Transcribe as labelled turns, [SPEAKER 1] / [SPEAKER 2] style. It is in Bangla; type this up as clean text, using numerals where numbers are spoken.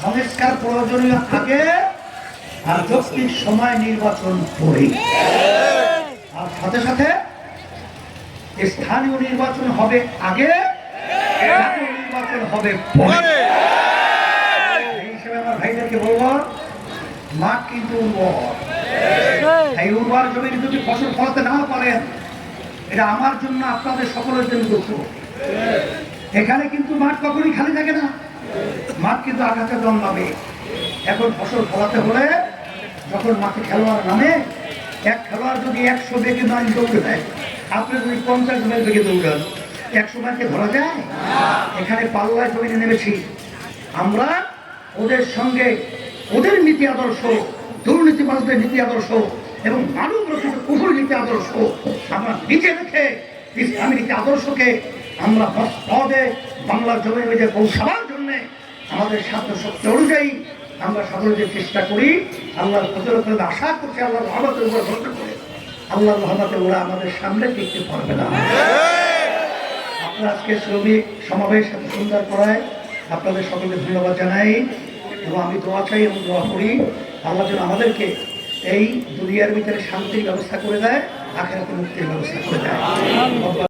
[SPEAKER 1] সংস্কার প্রয়োজনীয় আগে আর যৌক্তিক সময় নির্বাচন পরে, আর সাথে সাথে স্থানীয় নির্বাচন হবে আগে, জাতীয় নির্বাচন হবে পরে। এই হিসেবে আমার ভাইদেরকে বলবো, মাঠ কিন্তু উর্বর। এই উর্বর জমি যদি ফসল ফলাতে না পারেন, এটা আমার জন্য আপনাদের সকলের জন্য দুঃখ। এখানে কিন্তু মাঠ কখনই খালি থাকে না, মাঠ কিন্তু আঘাতে জন্মাবে। এখন ফসল ফলাতে হলে যখন মাঠে খেলোয়াড় নামে, এক খেলোয়াড় যদি 100 বেগে নয় দৌড়ে দেয়, আপনি যদি 50 বেগে দৌড়ান, 100 মাইলকে ধরা যায়? এখানে পাল্লায় জমিনে নেমেছি আমরা, ওদের সঙ্গে ওদের নীতি আদর্শ, দুর্নীতিবাজদের নীতি আদর্শ এবং মানব রচিত কুকুর নীতি আদর্শ আমরা নিচে রেখে ইসলামী নীতি আদর্শকে আমরা পদে বাংলার জমির মেঝে পৌঁছাবার জন্য আমাদের সাধ্য শক্তি অনুযায়ী আমরা সকলে চেষ্টা করি। আল্লাহর ফজলতের আশা করছি, আল্লাহর রহমতের উপর ভরসা করে আল্লাহর রহমতে ওরা আমাদের সামনে টিকতে পারবে না। আপনারা আজকে শ্রমিক সমাবেশ এত সুন্দর করায় আপনাদের সকলকে ধন্যবাদ জানাই এবং আমি দোয়া চাই এবং দোয়া করি আল্লাহ যেন আমাদেরকে এই দুনিয়ার ভিতরে শান্তির ব্যবস্থা করে দেয়, আখিরাতে মুক্তির ব্যবস্থা করে দেয়।